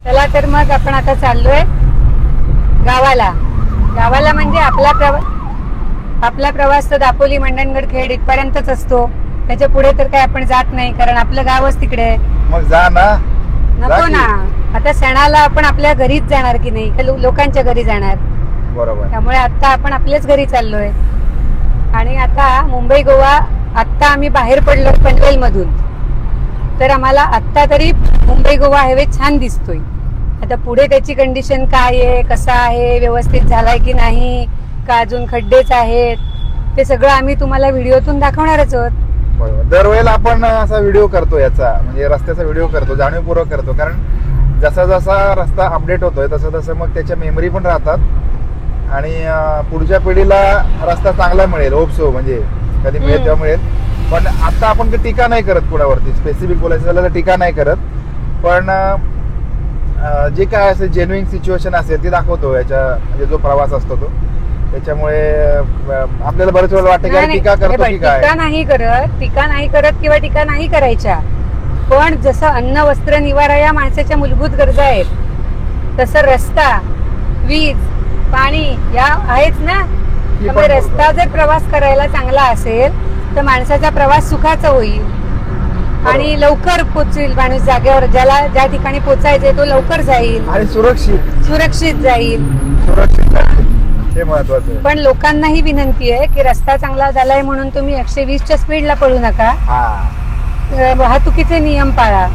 चला तर मग आपण आता चाललोय गावाला. गावाला म्हणजे आपला प्रवास तर दापोली मंडणगड खेड इथपर्यंतच असतो. त्याच्या पुढे तर काय आपण जात नाही, कारण आपलं गावच तिकडे आहे. मग जा ना. नको ना, आता सणाला आपण आपल्या घरीच जाणार की नाही, का लोकांच्या घरी जाणार. बरोबर. त्यामुळे आता आपण आपल्याच घरी चाललोय. आणि आता मुंबई गोवा आता आम्ही बाहेर पडलो पनवेल मधून, तर आम्हाला आता तरी मुंबई गोवा हायवे छान दिसतोय. आता पुढे त्याची कंडिशन काय आहे, कसा आहे, व्यवस्थित झालाय की नाही, का अजून खड्डेच आहेत, ते सगळं आम्ही तुम्हाला व्हिडिओतून दाखवणारच आहोत. बरोबर. दरवेळेला आपण असा व्हिडिओ करतो, याचा म्हणजे रस्त्याचा व्हिडिओ करतो, जाणीवपूर्वक करतो, कारण जसा जसा रस्ता अपडेट होतोय तसं तसं मग त्याच्या मेमरी पण राहतात आणि पुढच्या पिढीला रस्ता चांगला मिळेल. होप सो, म्हणजे कधी मिळेल तेव्हा मिळेल. पण आता आपण टीका नाही करत कुणावरती, स्पेसिफिक बोलायचं झालं तर टीका नाही करत, पण जे काय असेल जेन्युइन सिच्युएशन असेल ती दाखवतो. याच्या म्हणजे जो प्रवास असतो तो, त्याच्यामुळे आपल्याला बरेच वेळा वाटतं की टीका करतो की काय. टीका नाही करत किंवा टीका नाही करायच्या, पण जसं अन्न वस्त्र निवारा या माणसाच्या मूलभूत गरजा आहेत, तसं रस्ता, वीज, पाणी या आहेच ना. त्यामुळे रस्ता जर प्रवास करायला चांगला असेल तर माणसाचा प्रवास सुखाचा होईल आणि लवकर पोहोचेल माणूस जागेवर. ज्या ठिकाणी पोचायचंय तो लवकर जाईल आणि सुरक्षित जाईल. हे महत्वाचं आहे. पण लोकांनाही विनंती आहे की रस्ता चांगला झालाय म्हणून तुम्ही 120च्या स्पीडला पळू नका. वाहतुकीचे नियम पाळा.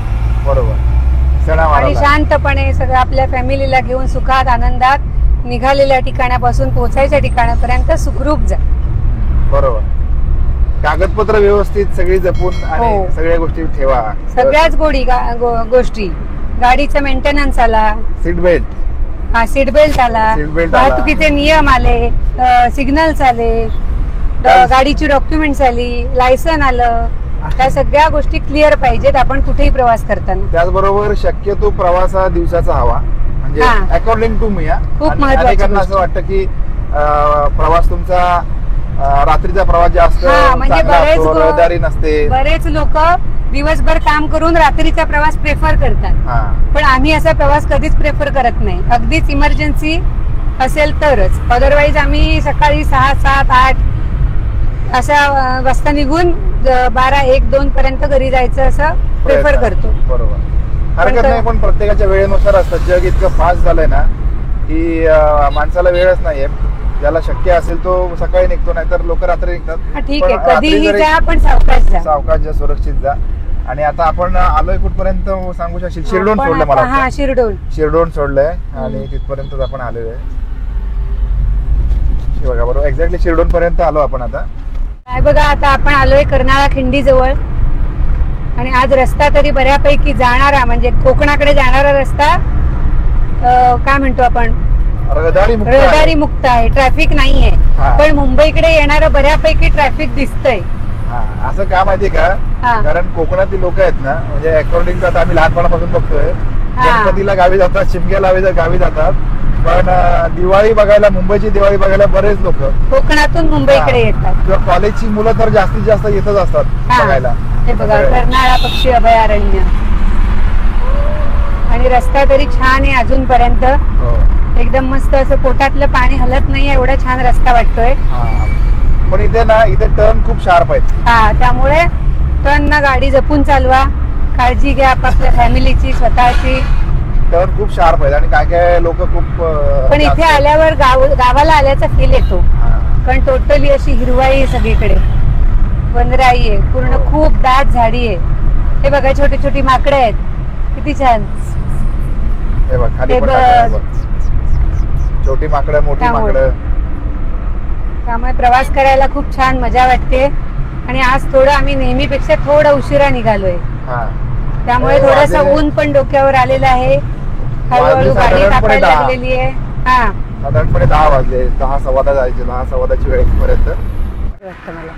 बरोबर. आणि शांतपणे सगळं आपल्या फॅमिलीला घेऊन सुखात आनंदात निघालेल्या ठिकाणापासून पोहोचायच्या ठिकाणापर्यंत सुखरूप जा. बरोबर. कागदपत्र व्यवस्थित सगळी जपून आणि सगळ्या गोष्टी ठेवा. सगळ्याच गोष्टी, गाडीचं मेंटेनन्स आला, सीट बेल्ट आला, वाहतुकीचे नियम आले, सिग्नल्स आले, गाडीची डॉक्युमेंट्स आली, लायसन आलं, त्या सगळ्या गोष्टी क्लिअर पाहिजेत आपण कुठेही प्रवास करताना. त्याचबरोबर शक्यतो प्रवास हा दिवसाचा हवा, म्हणजे अकॉर्डिंग टू मी. खूप महत्वाचं. असं वाटतं की प्रवास तुमचा रात्रीचा प्रवास जास्त म्हणजे रहदारी नसते. बरेच लोक दिवसभर काम करून रात्रीचा प्रवास प्रेफर करतात, पण आम्ही असा प्रवास कधीच प्रेफर करत नाही. अगदीच इमर्जन्सी असेल तरच, अदरवाईज आम्ही सकाळी 6, 7, 8 अशा वाजता निघून 12, 1, 2 पर्यंत घरी जायचं असं प्रेफर करतो. बरोबर, हरकत नाही. पण प्रत्येकाच्या वेळेनुसार असतं. जग इतकं फास्ट झालंय ना की माणसाला वेळच नाहीये. ज्याला शक्य असेल तो सकाळी निघतो, नाहीतर लोक रात्री निघतात. ठीक आहे, कधीही जा पण सावकाश जा, सुरक्षित जा. आणि आता आपण आलोय कुठपर्यंत सांगू शकशील? शिरडोन सोडलं मला. शिरडोन सोडलंय आणि तिथपर्यंत आपण आलोय. बघा बरोबर, एक्झॅक्टली शिरडोन पर्यंत आलो आपण आता. काय बघा, आता आपण आलोय कर्नाळा खिंडी जवळ. आणि आज रस्ता तरी बऱ्यापैकी जाणारा, म्हणजे कोकणाकडे जाणारा रस्ता काय म्हणतो आपण, रहदारी मुक्त आहे. ट्रॅफिक नाहीये. पण मुंबईकडे येणारं बऱ्यापैकी ट्रॅफिक दिसतंय. असं का माहितीये का, कारण कोकणातील लोक आहेत ना, म्हणजे अकॉर्डिंग टू आता आम्ही लहानपणापासून बघतोय, गणपतीला गावी जातात, शिमग्याला गावी जातात, पण दिवाळी बघायला, मुंबईची दिवाळी बघायला बरेच लोक कोकणातून मुंबईकडे येतात. किंवा कॉलेजची मुलं तर जास्तीत जास्त येतच असतात बघायला. हे बघा, कर्नाळा पक्षी अभयारण्य. आणि रस्ता तरी छान आहे अजूनपर्यंत. एकदम मस्त, असं पोटातलं पाणी हलत नाही एवढा छान रस्ता वाटतोय. पण इथे टर्न खूप शार्प आहेत. त्यामुळे टर्न गाडी जपून चालवा, काळजी घ्या आपापल्या फॅमिलीची, स्वतःची. टर्न खूप शार्प आहेत आणि काय काय लोक खूप. पण इथे आल्यावर गावाला आल्याचा फील येतो, कारण टोटली अशी हिरवाई आहे सगळीकडे, वनराई आहे पूर्ण, खूप दाट झाडी आहे. हे बघा, छोटी छोटी माकडे आहेत, किती छान. छोटी माकडं, मोठी माकडं. त्यामुळे प्रवास करायला खूप छान मजा वाटते. आणि आज थोडं आम्ही नेहमीपेक्षा थोडा उशिरा निघालोय, त्यामुळे थोडस ऊन पण डोक्यावर आलेलं आहे. हळूहळू गाडी तापायला लागलेली आहे. साधारणपणे 10 वाजले, 10, सव्वा 10 जायचे, 10, सव्वा 10ची वेळ पर्यंत वाटतं मला.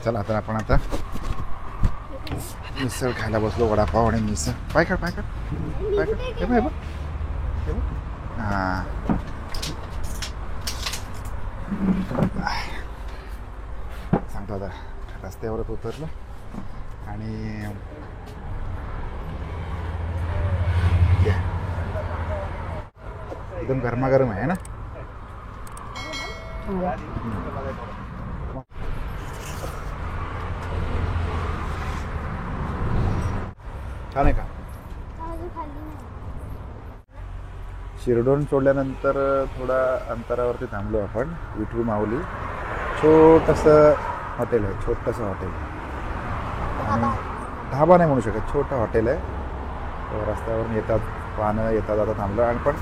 चला आता आपण मिसळ खायला बसलो. वडापाव आणि मिसळ. पाय काढ. सांगतो आता रस्त्यावरच उतरलो आणि एकदम गरमागरम आहे ना. छान आहे का. शिरडोन सोडल्यानंतर थोडा अंतरावरती थांबलो आपण. विठू माऊली छोटंसं हॉटेल आहे, छोटंसं हॉटेल. आणि ढाबा नाही म्हणू शकत, छोटं हॉटेल आहे. रस्त्यावरून येतात वाहनं येतात. आता थांबलो आणि पण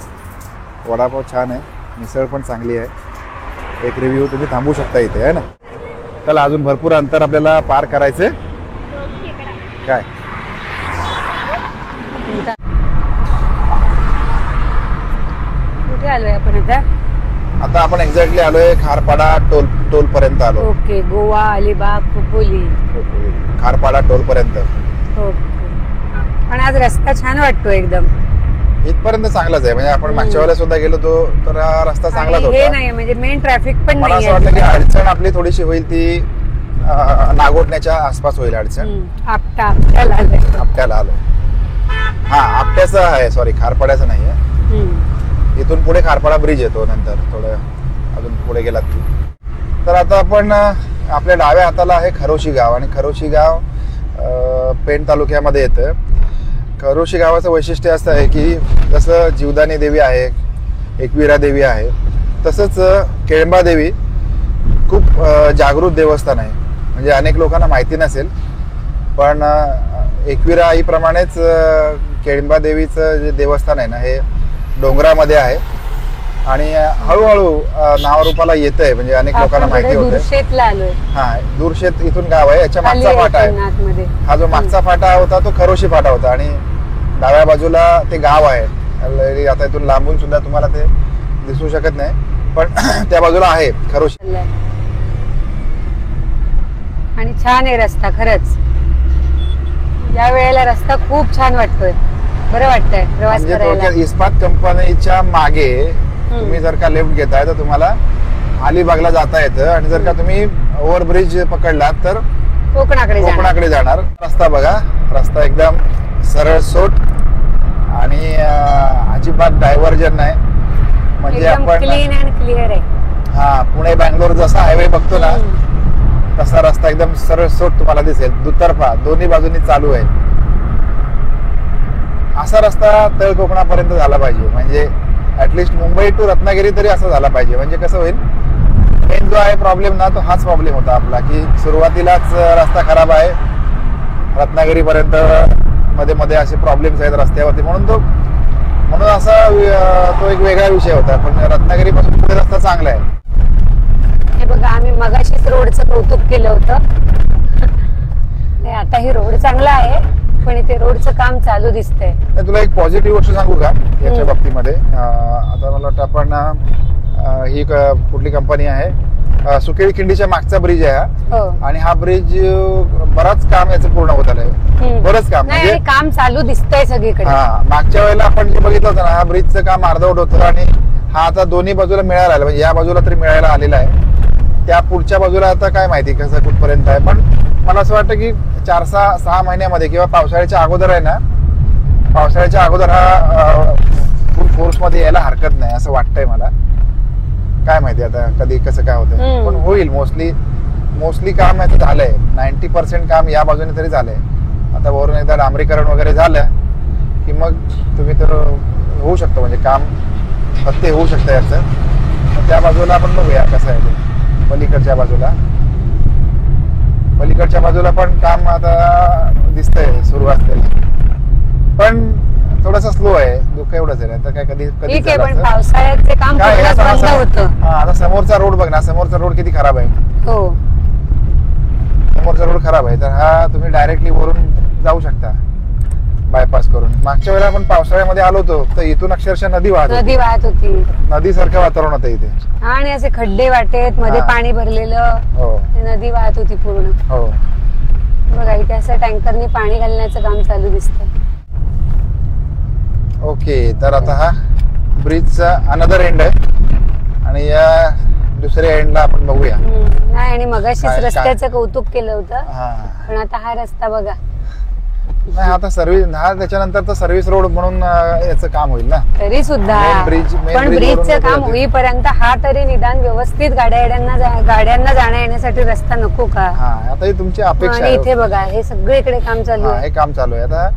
वडापाव छान आहे, मिसळ पण चांगली आहे. एक रिव्ह्यू तुम्ही थांबू शकता इथे आहे ना. चला अजून भरपूर अंतर आपल्याला पार करायचं काय. कुठे आलोय आपण आता. आता आपण एक्झॅक्टली आलोय खारपाडा टोल पर्यंत आलो. ओके. गोवा, अलिबाग, खोपोली, खारपाडा टोल पर्यंत. ओके. पण आज रस्ता छान वाटतो एकदम. इथपर्यंत चांगलाच आहे. म्हणजे आपण मागच्या वेळेला सुद्धा गेलो होतो तर हा रस्ता चांगलाच हे होता. नाही म्हणजे मेन ट्रॅफिक पण मला नाही. असं वाटलं की अडचण आपली थोडीशी होईल ती नागोठण्याच्या आसपास होईल अडचण. आपट्याला आलो. हा आपट्याचं आहे, सॉरी खारपाड्याचं नाही आहे. इथून पुढे खारपाडा ब्रिज येतो नंतर थोडं अजून पुढे गेलात की. तर आता आपण आपल्या डाव्या हाताला आहे खरोशी गाव आणि खरोशी गाव पेण तालुक्यामध्ये येतं. खरोशी गावाचं वैशिष्ट्य असं आहे की जसं जीवदानी देवी आहे, एकविरा देवी आहे, तसंच केळंबा देवी खूप जागृत देवस्थान आहे. म्हणजे अनेक लोकांना माहिती नसेल पण एकविरा आईप्रमाणेच केळंबा देवीचं जे देवस्थान आहे ना हे डोंगरामध्ये आहे आणि हळूहळू नावारूपाला येत आहे. म्हणजे अनेक लोकांना माहिती होतं. हा दूरशेत इथून गाव आहे. याच्या मागचा फाटा आहे. हा जो मागचा फाटा होता तो खरोशी फाटा होता आणि डाव्या बाजूला ते गाव आहे. आता इथून लांबून सुद्धा तुम्हाला ते दिसू शकत नाही पण त्या बाजूला आहे खरोशी. आणि छान आहे रस्ता खरंच. या वेळेला रस्ता खूप छान वाटतोय. बरं वाटतंय प्रवास करायला. इस्पात कंपनीच्या मागे तुम्ही जर का लेफ्ट घेताय तर तुम्हाला अलिबागला जाता येतं आणि जर का तुम्ही ओव्हरब्रिज पकडलात तर कोकणाकडे जाणार. रस्ता बघा, रस्ता एकदम सरळ सोट आणि अजिबात डायव्हर्जन नाही. म्हणजे आपण क्लीन अँड क्लिअर आहे. हा पुणे बँगलोर जसा हायवे बघतो ना तसा रस्ता एकदम सरळ सोट तुम्हाला दिसेल. दुतर्फा दोन्ही बाजूनी चालू आहे. असा रस्ता तळ कोकणापर्यंत झाला पाहिजे. म्हणजे ऍटलिस्ट मुंबई टू रत्नागिरी तरी असा झाला पाहिजे. म्हणजे कसं होईल, मेन जो आहे प्रॉब्लेम ना तो हाच प्रॉब्लेम होता आपला की सुरुवातीलाच रस्ता खराब आहे, रत्नागिरी पर्यंत मध्ये मध्ये असे प्रॉब्लेम्स आहेत रस्त्यावरती. म्हणून असा तो एक वेगळा विषय होता. पण रत्नागिरी पासून पुढे रस्ता चांगला आहे. हे बघा आम्ही मगाशीच रोडचं कौतुक केलं होतं. आता ही रोड चांगला आहे पण इथे रोडचं काम चालू दिसतंय. तुला एक पॉझिटिव्ह गोष्ट सांगू का याच्या बाबतीमध्ये. आता मला वाटतं आपण ही कुठली कंपनी आहे, सुकेळी खिंडीच्या मागचा ब्रिज आहे आणि हा ब्रिज बराच काम याचं पूर्ण होत आलंय. बरंच काम म्हणजे काम चालू दिसतंय सगळीकडे. हा मागच्या वेळेला आपण जे बघितलं होतं ना हा ब्रिजचं काम अर्धवट होतं आणि हा आता दोन्ही बाजूला मिळायला आला. म्हणजे या बाजूला तरी मिळायला आलेला आहे. त्या पुढच्या बाजूला आता काय माहिती कसं कुठपर्यंत आहे. पण मला असं वाटतं की 4-6 महिन्यामध्ये किंवा पावसाळ्याच्या अगोदर आहे ना, पावसाळ्याच्या अगोदर हा फुल फोर्स मध्ये यायला हरकत नाही असं वाटतंय मला. काय माहिती आता कधी कसं काय होतंय पण होईल. मोस्टली काम याचं झालंय. 90% काम या बाजूने तरी झालंय. आता वरून एकदा डांबरीकरण वगैरे झालं की मग तुम्ही तर होऊ शकतं. म्हणजे काम फक्त होऊ शकतं याचं. त्या बाजूला आपण बघूया कसं आहे ते. पलीकडच्या बाजूला पण काम आता दिसतंय सुरू असलेलं पण थोडंसं स्लो आहे. दुःख एवढंच आहे. तर काय कधी पावसाळ्याचे काम आता समोरचा रोड बघ ना, समोरचा रोड किती खराब आहे. हो समोरचा रोड खराब आहे. तर हा तुम्ही डायरेक्टली वरून जाऊ शकता बायपास करून. मागच्या वेळेला आपण पावसाळ्यामध्ये आलो होतो तर इथून अक्षरशः नदी वाहत होती. नदीसारखं वातावरण होतं इथे आणि असे खड्डे वाटेत मध्ये पाणी भरलेलं. नदी वाहत होती पूर्ण. हो बघा इथे असं टँकरने पाणी घालण्याचं काम चालू दिसतंय. ओके तर आता हा ब्रिजचा अनदर एंड आहे आणि या दुसऱ्या एंडला आपण बघूया. नाही आणि मगाशीच काय- रस्त्याचं कौतुक केलं होतं, हा पण आता हा रस्ता बघा. नाही आता सर्व्हिस हा त्याच्यानंतर तर सर्व्हिस रोड म्हणून याचं काम होईल ना. तरी सुद्धा Main bridge पण वरून ब्रिजचं नको काम होते. होईपर्यंत हा तरी निदान व्यवस्थित गाड्यांना जाण्या येण्यासाठी रस्ता नको का? हा आता ही तुमची अपेक्षा आणि इथे आहे. बघा हे सगळीकडे काम चालू हा आहे. हे काम चालू आहे आता.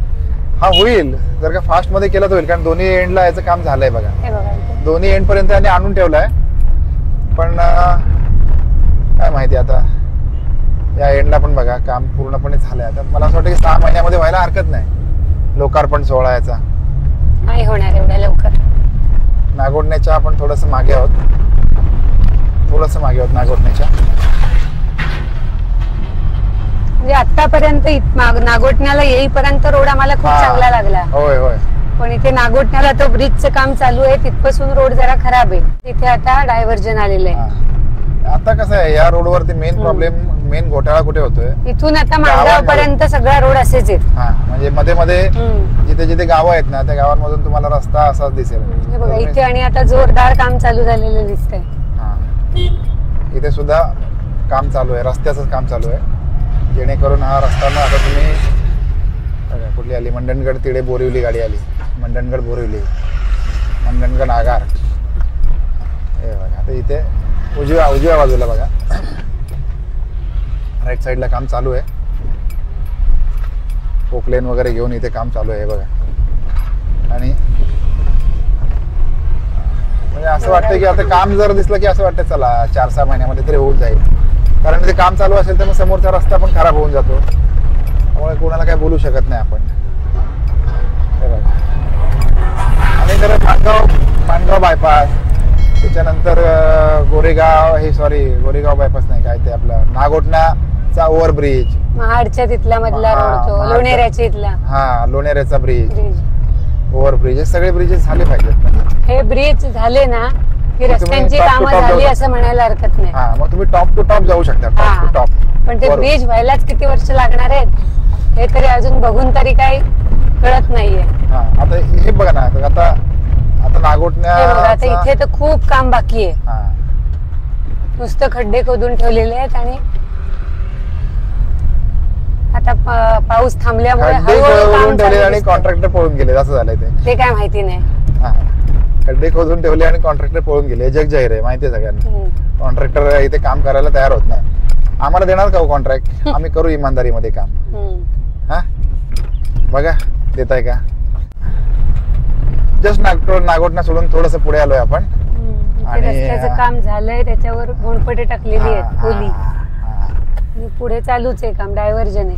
हा होईल जर का फास्ट मध्ये केलं तर होईल, कारण दोन्ही एंडला याचं काम झालंय बघा. हे बघा इथे. दोन्ही एंड पर्यंत यांनी आणून ठेवलाय, पण काय माहिती आता या एंडला पण बघा काम पूर्णपणे झालंय. आता मला असं वाटतं की 6 महिन्यामध्ये व्हायला हरकत नाही लोकार्पण सोहळा याचा. नाही होणार एवढ्या लवकर. नागोठण्याच्या आपण थोडस मागे आहोत नागोठण्याच्या. म्हणजे आतापर्यंत नागोठण्याला येईपर्यंत रोड आम्हाला खूप हा. चांगला लागला, होय होय पण इथे नागोठण्याला तो ब्रिजचं काम चालू आहे, तिथपासून रोड जरा खराब आहे. तिथे आता डायव्हर्जन आलेलं आहे. हा. आता कसं आहे या रोडवरती मेन प्रॉब्लेम मेन घोटाळा कुठे होतोय? इथून आता माणगाव पर्यंत सगळा रोड असेच आहेत. हा म्हणजे मध्ये मध्ये हम्म. जिथे जिथे गावं आहेत ना त्या गावांमधून तुम्हाला रस्ता असाच दिसेल. हे बघा इथे आणि आता जोरदार काम चालू झालेलं दिसतंय. हा. इथे सुद्धा काम चालू आहे, रस्त्याचं काम चालू आहे, जेणेकरून हा रस्ता मग आता तुम्ही बघा कुठली आली मंडणगड तिडे बोरिवली गाडी आली, मंडणगड बोरिवली, मंडणगड आगार. हे बघा आता इथे उजव्या बाजूला बघा राईट साईडला काम चालू आहे. पोकलेन वगैरे घेऊन इथे काम चालू आहे बघा. आणि म्हणजे असं वाटतं की आता काम जर दिसलं की असं वाटतं चला 4-6 महिन्यामध्ये तरी होऊन जाईल, कारण ते काम चालू असेल तर मग समोरचा रस्ता पण खराब होऊन जातो. त्यामुळे कोणाला काय बोलू शकत नाही आपण. हे बघा. आणि तर माणगाव बायपास, त्याच्यानंतर गोरेगाव बायपास नाही काय ते आपलं नागोठण्याचा ओव्हरब्रिज, महाडच्या तिथला मधला हा, रोड तो महाडचा. लोणेऱ्याच्या इथला हा लोणेऱ्याचा ब्रिज, ब्रिज. ओव्हरब्रिज, हे सगळे ब्रिजेस झाले पाहिजेत म्हणजे. हे ब्रिज झाले ना की तुम्ही रस्त्यांची top to कामं top झाली जाऊ असं म्हणायला हरकत नाही. हा मग तुम्ही टॉप टू टॉप जाऊ शकता, टॉप टू टॉप. पण ते ब्रिज व्हायलाच किती वर्ष लागणार आहेत हे तरी अजून बघून तरी काही कळत नाहीये. हा आता हे बघा ना आता हे बघा आता आता इथे तर खूप काम बाकी आहे. हा नुसतं खड्डे खोदून ठेवलेले आहेत आणि आता पाऊस थांबल्यामुळे खड्डे हळूहळू काम खोदून ठेवले चालू आणि दिसतंय. कॉन्ट्रॅक्टर पळून गेले असं झालंय ते. ते काय माहिती नाही. हा. खड्डे खोदून ठेवले आणि कॉन्ट्रॅक्टर पळून गेले, हे जग जाहीर आहे, माहिती आहे सगळ्यांना. हम्म. कॉन्ट्रॅक्टर इथे काम करायला तयार होत नाही. आम्हाला देणार का कॉन्ट्रॅक्ट? आम्ही करू इमानदारीमध्ये काम. हम्म. हा बघा देताय का? जस्ट नागोठणा सोडून थोडस पुढे आलोय आपण. इथे आणि, रस्त्याचं काम झालंय, त्याच्यावर गोंडपटे टाकलेली आहेत हा, ओली, हा. आणि पुढे चालूच आहे काम, डायव्हर्जन आहे.